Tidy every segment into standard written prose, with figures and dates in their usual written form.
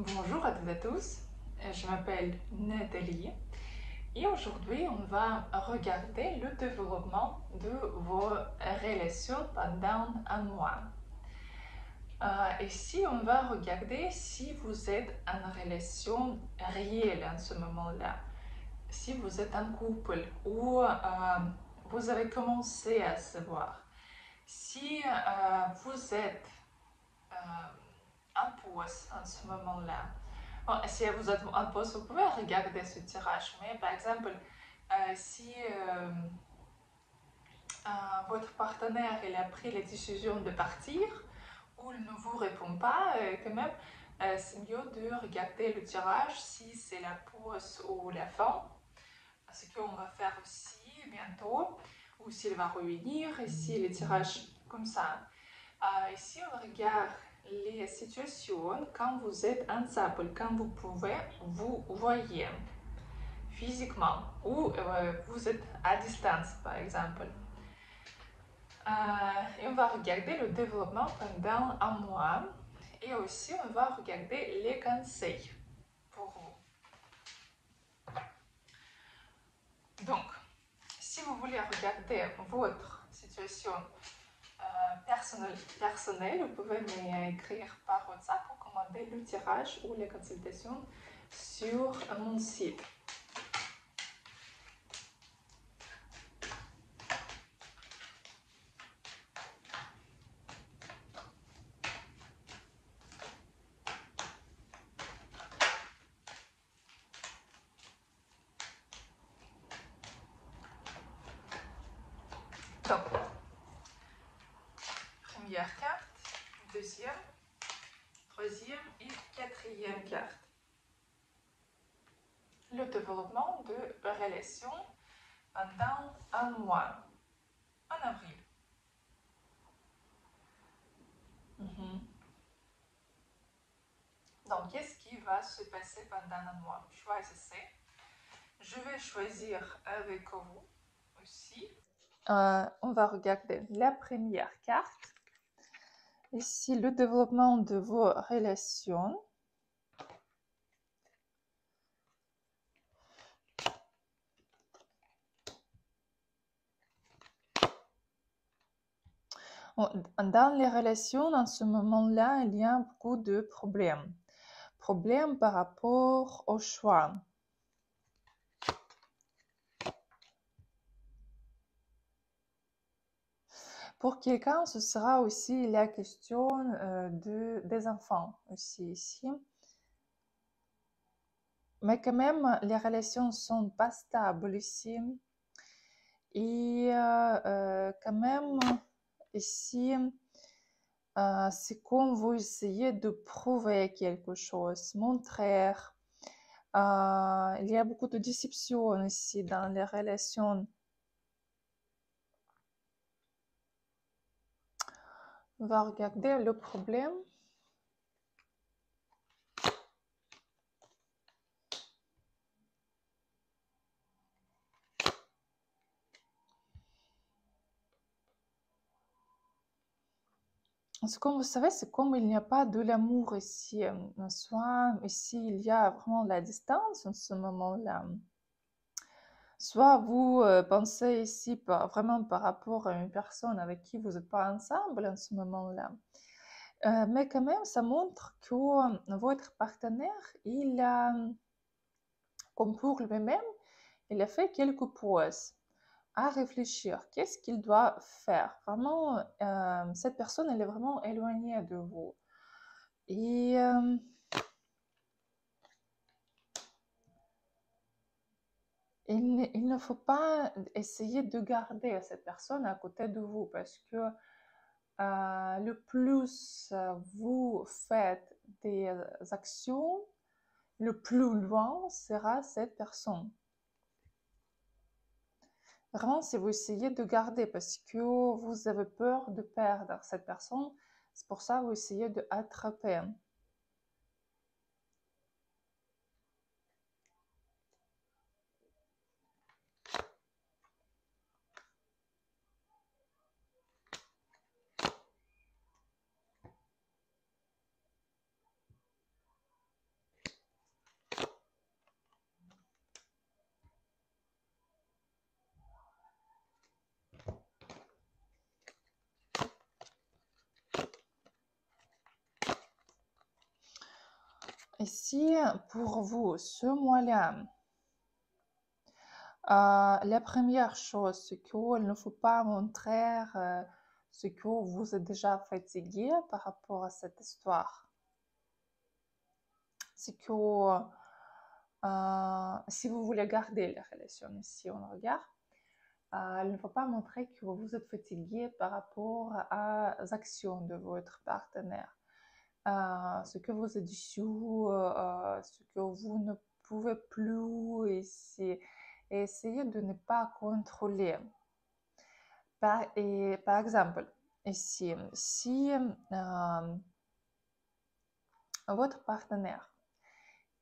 Bonjour à toutes et à tous, je m'appelle Nathalie et aujourd'hui on va regarder le développement de vos relations pendant un mois. Ici on va regarder si vous êtes en relation réelle en ce moment-là, si vous êtes en couple ou vous avez commencé à se voir, si vous êtes en pause en ce moment-là. Bon, si vous êtes en pause, vous pouvez regarder ce tirage, mais par exemple, si votre partenaire il a pris la décision de partir ou il ne vous répond pas, quand même, c'est mieux de regarder le tirage si c'est la pause ou la fin, ce qu'on va faire aussi bientôt, ou s'il va revenir, ici le tirage comme ça. Ici, on regarde les situations quand vous êtes ensemble, quand vous pouvez vous voyez physiquement ou vous êtes à distance, par exemple. Et on va regarder le développement pendant un mois et aussi on va regarder les conseils pour vous. Donc, si vous voulez regarder votre situation personnelle, vous pouvez m'écrire par WhatsApp pour commander le tirage ou les consultations sur mon site. Donc, première carte, deuxième, troisième et quatrième carte. Le développement de relations pendant un mois, en avril. Donc, qu'est-ce qui va se passer pendant un mois? Choisissez. Je vais choisir avec vous aussi. On va regarder la première carte. Ici, le développement de vos relations. Dans les relations, en ce moment-là, il y a beaucoup de problèmes. Problèmes par rapport au choix. Pour quelqu'un, ce sera aussi la question des enfants aussi ici. Mais quand même, les relations ne sont pas stables ici. Et quand même, ici, c'est comme vous essayez de prouver quelque chose, montrer. Il y a beaucoup de déception ici dans les relations. On va regarder le problème. Comme vous savez, c'est comme il n'y a pas de l'amour ici. Soit ici, il y a vraiment la distance en ce moment-là. Soit vous pensez ici vraiment par rapport à une personne avec qui vous n'êtes pas ensemble en ce moment-là. Mais quand même, ça montre que votre partenaire, il a, comme pour lui-même, il a fait quelques pauses à réfléchir. Qu'est-ce qu'il doit faire? Vraiment, cette personne, elle est vraiment éloignée de vous. Et il ne faut pas essayer de garder cette personne à côté de vous parce que le plus vous faites des actions, le plus loin sera cette personne. Vraiment, si vous essayez de garder parce que vous avez peur de perdre cette personne, c'est pour ça que vous essayez de attraper. ici, pour vous, ce mois-là, la première chose, c'est qu'il ne faut pas montrer ce que vous êtes déjà fatigué par rapport à cette histoire. C'est que si vous voulez garder la relation, si on regarde, il ne faut pas montrer que vous êtes fatigué par rapport aux actions de votre partenaire. Ce que vous êtes déçu, ce que vous ne pouvez plus, et essayez de ne pas contrôler. Par exemple, ici, si votre partenaire,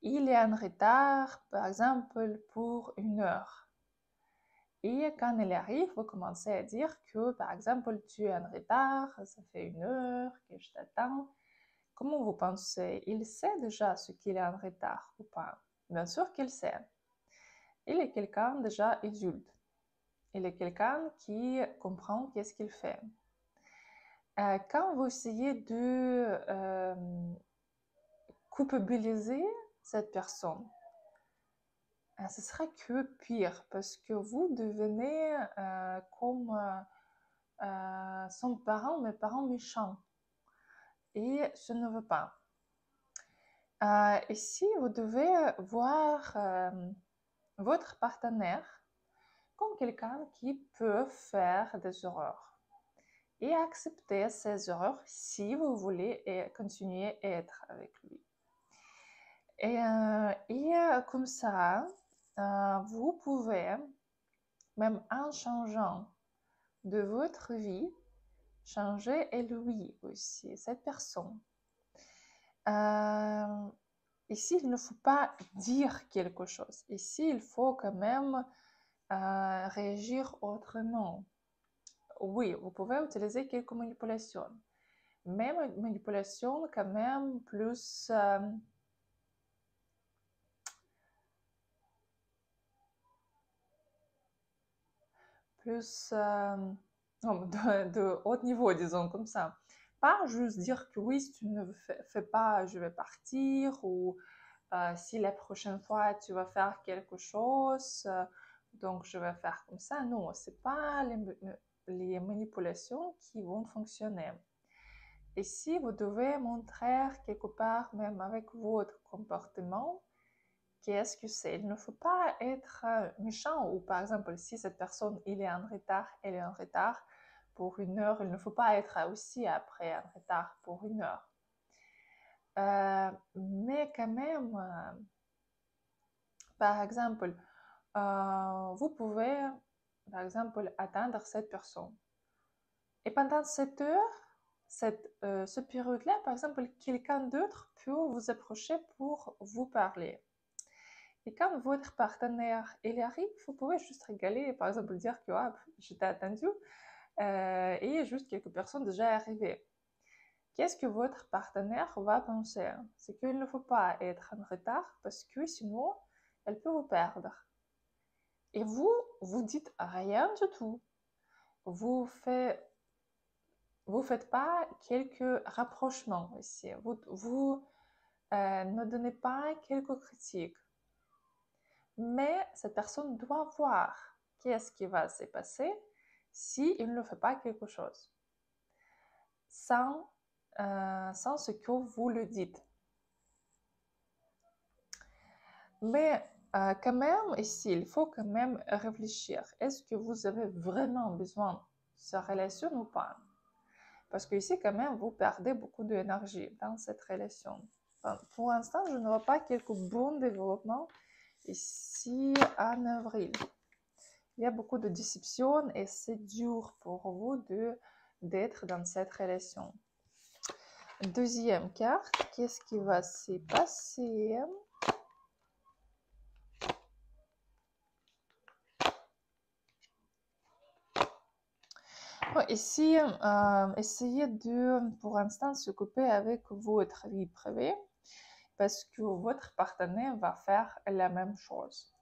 il est en retard, par exemple, pour 1 heure, et quand il arrive, vous commencez à dire que, par exemple, tu es en retard, ça fait 1 heure que je t'attends. Comment vous pensez? Il sait déjà ce qu'il est en retard ou pas? Bien sûr qu'il sait. Il est quelqu'un déjà adulte. Il est quelqu'un qui comprend qu'est-ce qu'il fait. Quand vous essayez de culpabiliser cette personne, ce sera que pire parce que vous devenez comme son parent, mais parent méchant. Et je ne veux pas. Ici, vous devez voir votre partenaire comme quelqu'un qui peut faire des erreurs et accepter ces erreurs si vous voulez continuer à être avec lui. Et comme ça, vous pouvez, même en changeant de votre vie, changer et lui aussi, cette personne. Ici, il ne faut pas dire quelque chose. Ici, il faut quand même réagir autrement. Oui, vous pouvez utiliser quelques manipulations, mais manipulations quand même plus de haut niveau, disons comme ça. Pas juste dire que oui, si tu ne fais pas, je vais partir, ou si la prochaine fois tu vas faire quelque chose, donc je vais faire comme ça. Non, ce n'est pas les manipulations qui vont fonctionner. Ici, vous devez montrer quelque part, même avec votre comportement, qu'est-ce que c'est. Il ne faut pas être méchant, ou par exemple, si cette personne elle est en retard pour 1 heure, il ne faut pas être aussi après en retard pour 1 heure. Mais quand même, par exemple, vous pouvez, par exemple, attendre cette personne. Et pendant cette heure, ce période-là, par exemple, quelqu'un d'autre peut vous approcher pour vous parler. Et quand votre partenaire il arrive, vous pouvez juste rigoler, par exemple dire que je t'ai attendu et juste quelques personnes déjà arrivées. Qu'est-ce que votre partenaire va penser? C'est qu'il ne faut pas être en retard parce que sinon, elle peut vous perdre. Et vous dites rien du tout. Vous faites pas quelques rapprochements ici. Vous ne donnez pas quelques critiques. Mais cette personne doit voir qu'est-ce qui va se passer s'il ne fait pas quelque chose. Sans ce que vous le dites. Mais quand même, ici, il faut quand même réfléchir. Est-ce que vous avez vraiment besoin de cette relation ou pas? Parce que ici, quand même, vous perdez beaucoup d'énergie dans cette relation. Enfin, pour l'instant, je ne vois pas quelques bons développements ici en avril. Il y a beaucoup de déception et c'est dur pour vous d'être dans cette relation. Deuxième carte, qu'est-ce qui va se passer? Ici, essayez de, pour l'instant, s'occuper avec votre vie privée parce que votre partenaire va faire la même chose.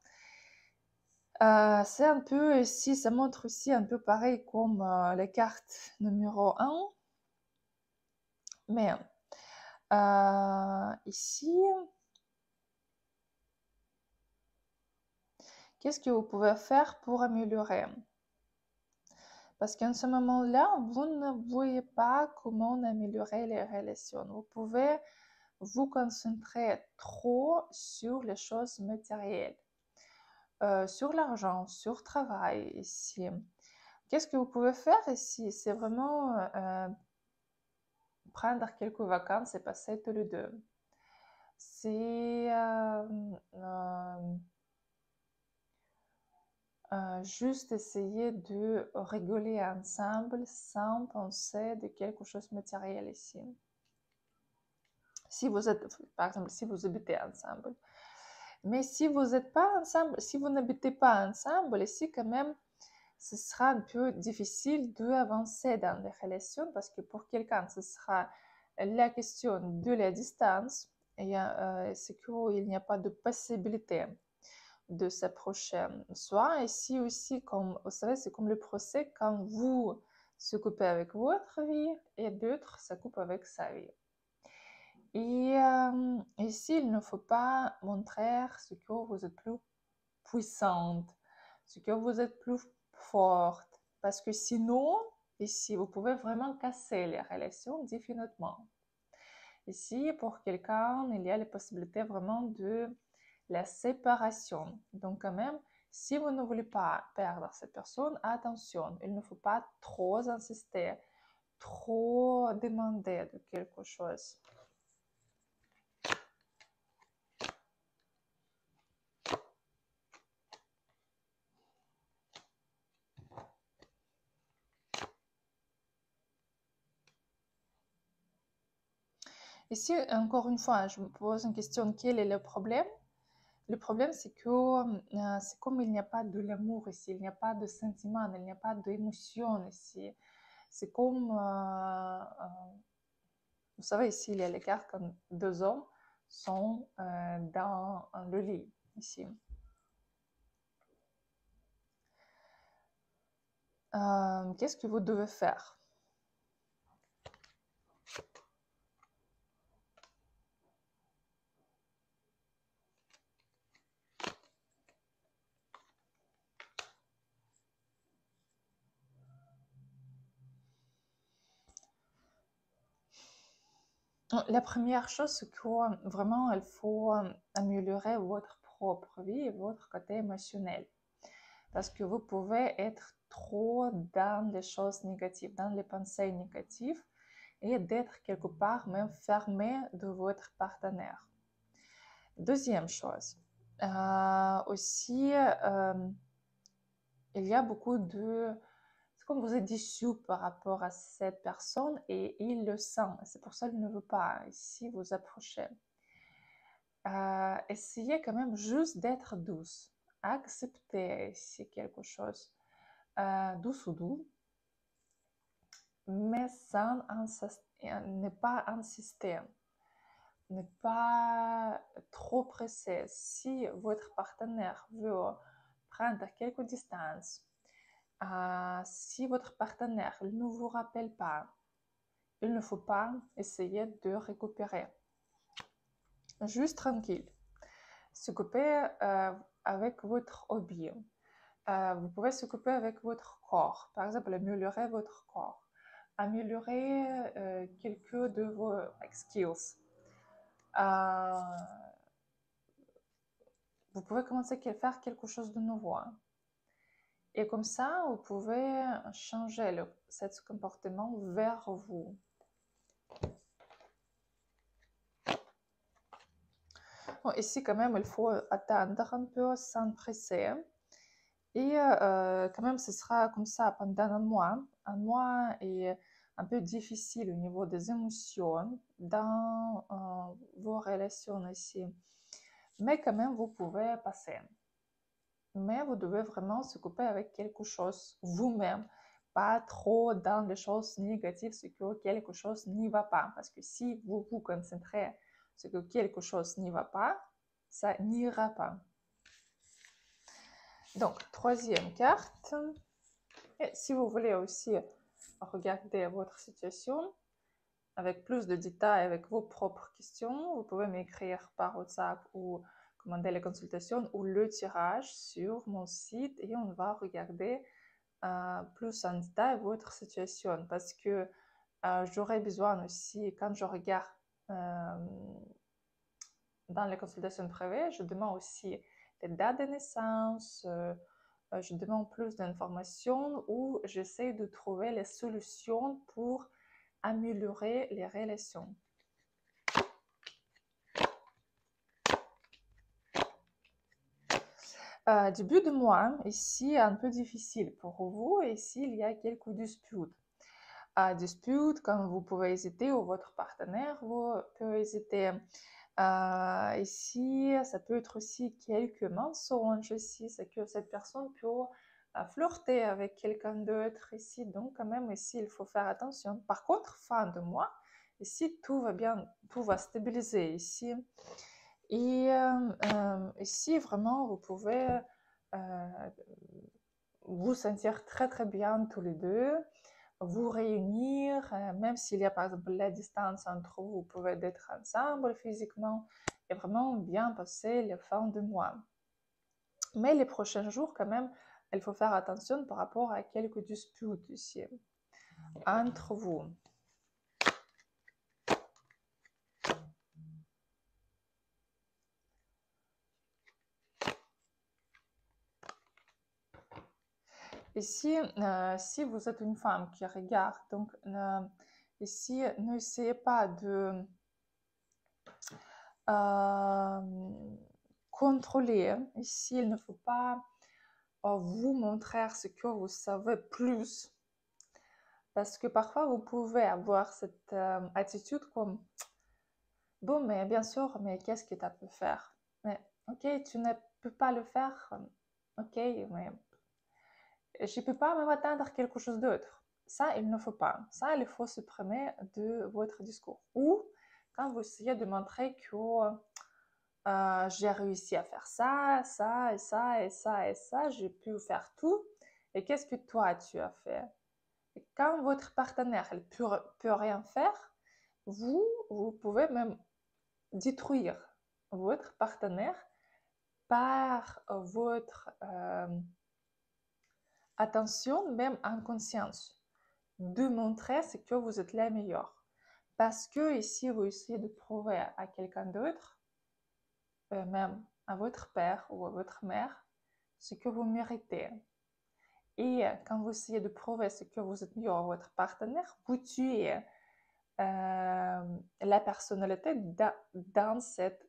C'est un peu ici, ça montre aussi un peu pareil comme la carte numéro 1. Mais ici, qu'est-ce que vous pouvez faire pour améliorer? Parce qu'en ce moment-là, vous ne voyez pas comment améliorer les relations. Vous pouvez vous concentrer trop sur les choses matérielles, sur l'argent, sur le travail ici. Qu'est-ce que vous pouvez faire ici? C'est vraiment prendre quelques vacances et passer tous les deux. C'est juste essayer de rigoler ensemble sans penser de quelque chose de matériel ici. Si vous êtes, par exemple, si vous habitez ensemble. Mais si vous n'êtes pas ensemble, si vous n'habitez pas ensemble, ici quand même, ce sera un peu difficile d'avancer dans les relations parce que pour quelqu'un, ce sera la question de la distance et c'est qu'il n'y a pas de possibilité de s'approcher. Soit ici aussi, comme vous savez, c'est comme le procès quand vous se coupez avec votre vie et d'autres se coupent avec sa vie. Et ici, il ne faut pas montrer ce que vous êtes plus puissante, ce que vous êtes plus forte, parce que sinon, ici, vous pouvez vraiment casser les relations définitivement. Ici, pour quelqu'un, il y a la possibilité vraiment de la séparation. Donc, quand même, si vous ne voulez pas perdre cette personne, attention, il ne faut pas trop insister, trop demander de quelque chose. Ici, encore une fois, je me pose une question, quel est le problème? Le problème, c'est que c'est comme il n'y a pas de l'amour ici, il n'y a pas de sentiment, il n'y a pas d'émotion ici. C'est comme, vous savez, ici, il y a l'écart quand deux hommes sont dans le lit, ici. Qu'est-ce que vous devez faire? La première chose, c'est que vraiment, il faut améliorer votre propre vie et votre côté émotionnel. Parce que vous pouvez être trop dans les choses négatives, dans les pensées négatives et d'être quelque part même fermé de votre partenaire. Deuxième chose, aussi, il y a beaucoup de... C'est comme vous êtes déçu par rapport à cette personne et il le sent. C'est pour ça qu'il ne veut pas ici vous approcher. Essayez quand même juste d'être douce. Acceptez ici quelque chose douce ou doux, mais sans ne pas insister, ne pas trop presser. Si votre partenaire veut prendre quelques distances, si votre partenaire ne vous rappelle pas, il ne faut pas essayer de récupérer. Juste tranquille. S'occuper avec votre hobby. Vous pouvez s'occuper avec votre corps. Par exemple, améliorer votre corps. Améliorer quelques de vos skills. Vous pouvez commencer à faire quelque chose de nouveau. Et comme ça, vous pouvez changer ce comportement vers vous. Bon, ici, quand même, il faut attendre un peu sans presser. Et quand même, ce sera comme ça pendant un mois. Un mois est un peu difficile au niveau des émotions dans vos relations ici. Mais quand même, vous pouvez passer. Mais vous devez vraiment s'occuper avec quelque chose vous-même, pas trop dans les choses négatives, ce que quelque chose n'y va pas. Parce que si vous vous concentrez sur que quelque chose n'y va pas, ça n'ira pas. Donc, troisième carte. Et si vous voulez aussi regarder votre situation avec plus de détails, avec vos propres questions, vous pouvez m'écrire par WhatsApp ou commander la consultation ou le tirage sur mon site et on va regarder plus en détail votre situation parce que j'aurais besoin aussi, quand je regarde dans les consultations privées, je demande aussi les dates de naissance, je demande plus d'informations ou j'essaie de trouver les solutions pour améliorer les relations. Début de mois, ici, un peu difficile pour vous. Ici, il y a quelques disputes. Disputes, comme vous pouvez hésiter ou votre partenaire peut hésiter. Ici, ça peut être aussi quelques mensonges ici, c'est que cette personne peut flirter avec quelqu'un d'autre ici. Donc, quand même, ici, il faut faire attention. Par contre, fin de mois, ici, tout va bien, tout va stabiliser ici. Et ici, vraiment, vous pouvez vous sentir très, très bien tous les deux, vous réunir, même s'il y a par exemple la distance entre vous, vous pouvez être ensemble physiquement et vraiment bien passer les fins de mois. Mais les prochains jours, quand même, il faut faire attention par rapport à quelques disputes ici entre vous. Ici, si vous êtes une femme qui regarde, donc ici, n'essayez pas de contrôler. Ici, il ne faut pas vous montrer ce que vous savez plus. Parce que parfois, vous pouvez avoir cette attitude comme « Bon, mais bien sûr, mais qu'est-ce que tu as pu faire? Mais ok, tu ne peux pas le faire. Ok, mais je ne peux pas même attendre quelque chose d'autre. » Ça, il ne faut pas. Ça, il faut supprimer de votre discours. Ou quand vous essayez de montrer que j'ai réussi à faire ça, ça, et ça, et ça, et ça, j'ai pu faire tout. Et qu'est-ce que toi, tu as fait? Et quand votre partenaire ne peut rien faire, vous pouvez même détruire votre partenaire par votre attention, même en conscience, de montrer ce que vous êtes la meilleure. Parce que ici, vous essayez de prouver à quelqu'un d'autre, même à votre père ou à votre mère, ce que vous méritez. Et quand vous essayez de prouver ce que vous êtes mieux à votre partenaire, vous tuez la personnalité dans cette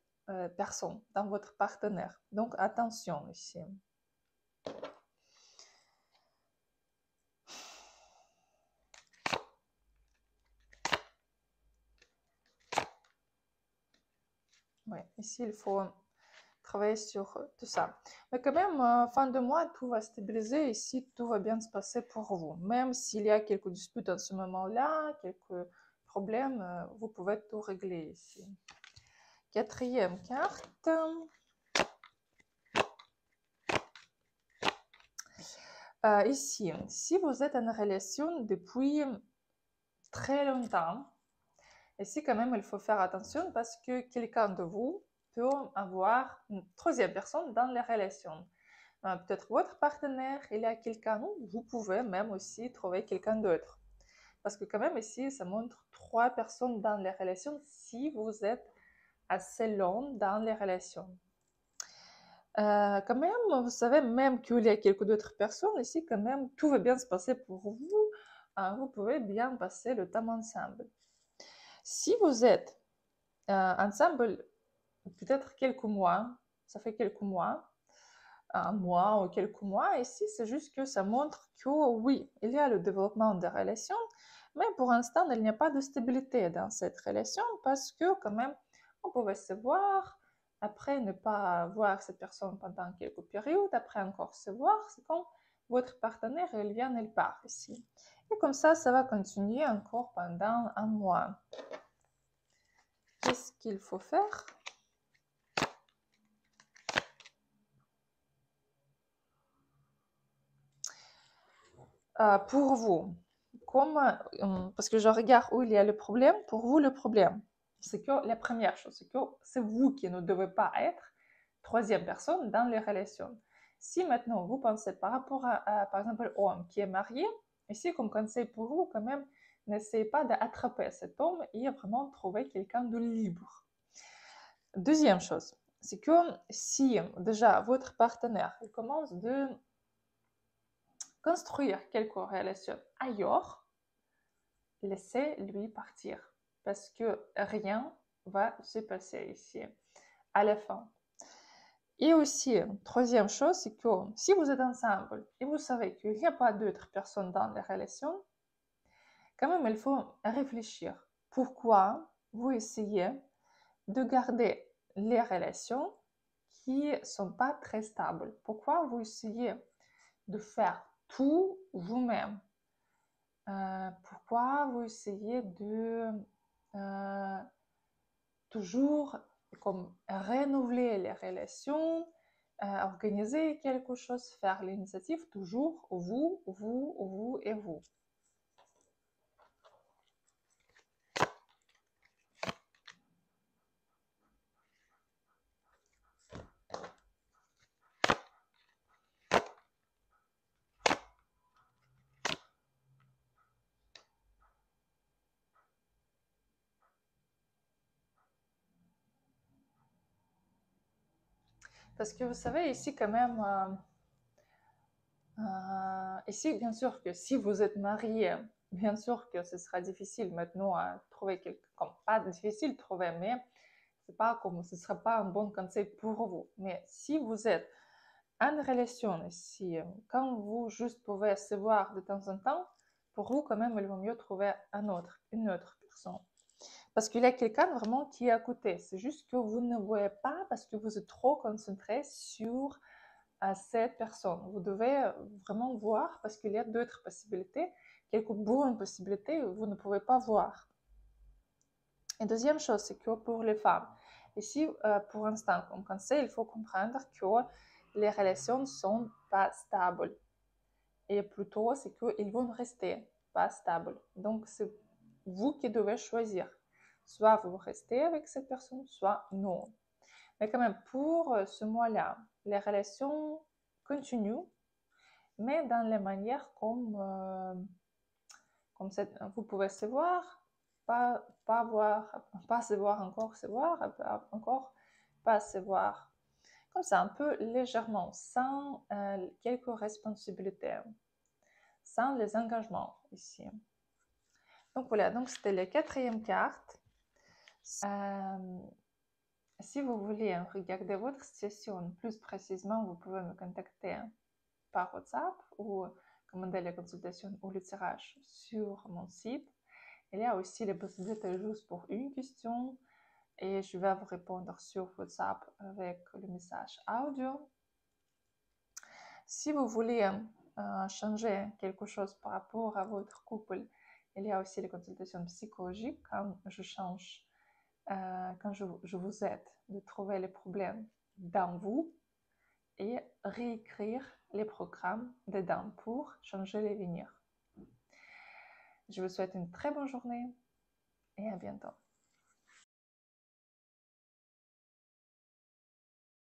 personne, dans votre partenaire. Donc attention ici. Oui, ici il faut travailler sur tout ça. Mais quand même, fin de mois, tout va stabiliser. Ici, tout va bien se passer pour vous. Même s'il y a quelques disputes en ce moment-là, quelques problèmes, vous pouvez tout régler ici. Quatrième carte. Ici, si vous êtes en relation depuis très longtemps, ici quand même il faut faire attention parce que quelqu'un de vous peut avoir une troisième personne dans les relations. Peut-être votre partenaire, il y a quelqu'un, vous pouvez même aussi trouver quelqu'un d'autre. Parce que quand même ici, ça montre 3 personnes dans les relations si vous êtes assez long dans les relations. Quand même, vous savez, même qu'il y a quelques d'autres personnes ici, quand même, tout va bien se passer pour vous. Vous pouvez bien passer le temps ensemble. Si vous êtes ensemble, peut-être quelques mois, ça fait quelques mois, un mois ou quelques mois, ici, c'est juste que ça montre que oui, il y a le développement des relations, mais pour l'instant, il n'y a pas de stabilité dans cette relation parce que quand même, on pouvait se voir, après ne pas voir cette personne pendant quelques périodes, après encore se voir, c'est quand votre partenaire, il vient, il part ici. Et comme ça va continuer encore pendant un mois. Qu'est-ce qu'il faut faire? Pour vous, parce que je regarde où il y a le problème, pour vous, le problème, c'est que la première chose, c'est que c'est vous qui ne devez pas être troisième personne dans les relations. Si maintenant vous pensez par rapport par exemple, homme qui est marié, ici, comme conseil pour vous, quand même, n'essayez pas d'attraper cet homme et vraiment trouver quelqu'un de libre. Deuxième chose, c'est que si déjà votre partenaire commence de construire quelques relations ailleurs, laissez-lui partir parce que rien va se passer ici à la fin. Et aussi, troisième chose, c'est que si vous êtes ensemble et vous savez qu'il n'y a pas d'autres personnes dans les relations, quand même, il faut réfléchir. Pourquoi vous essayez de garder les relations qui ne sont pas très stables? Pourquoi vous essayez de faire tout vous-même? Pourquoi vous essayez de toujours comme renouveler les relations, organiser quelque chose, faire l'initiative, toujours vous, vous, vous et vous. Parce que vous savez, ici quand même, ici bien sûr que si vous êtes marié, bien sûr que ce sera difficile maintenant à trouver quelqu'un, pas difficile de trouver, mais c'est pas comme, ce ne sera pas un bon conseil pour vous. Mais si vous êtes en relation ici, quand vous juste pouvez se voir de temps en temps, pour vous quand même, il vaut mieux trouver une autre personne. Parce qu'il y a quelqu'un vraiment qui est à côté. C'est juste que vous ne voyez pas parce que vous êtes trop concentré sur cette personne. Vous devez vraiment voir parce qu'il y a d'autres possibilités, quelques bonnes possibilités que vous ne pouvez pas voir. Et deuxième chose, c'est que pour les femmes, ici, pour l'instant, comme conseil, il faut comprendre que les relations ne sont pas stables. Et plutôt, c'est qu'ils vont rester pas stables. Donc, c'est vous qui devez choisir. Soit vous restez avec cette personne, soit non. Mais quand même, pour ce mois-là, les relations continuent, mais dans les manières comme vous pouvez se voir, pas se voir encore, pas se voir. Comme ça, un peu légèrement, sans quelques responsabilités, sans les engagements ici. Donc voilà, donc c'était la quatrième carte. Si vous voulez regarder votre situation plus précisément, vous pouvez me contacter par WhatsApp ou commander la consultation ou le tirage sur mon site. Il y a aussi les possibilités juste pour une question et je vais vous répondre sur WhatsApp avec le message audio. Si vous voulez changer quelque chose par rapport à votre couple, il y a aussi les consultations psychologiques quand je change, quand je vous aide de trouver les problèmes dans vous et réécrire les programmes dedans pour changer l'avenir. Je vous souhaite une très bonne journée et à bientôt.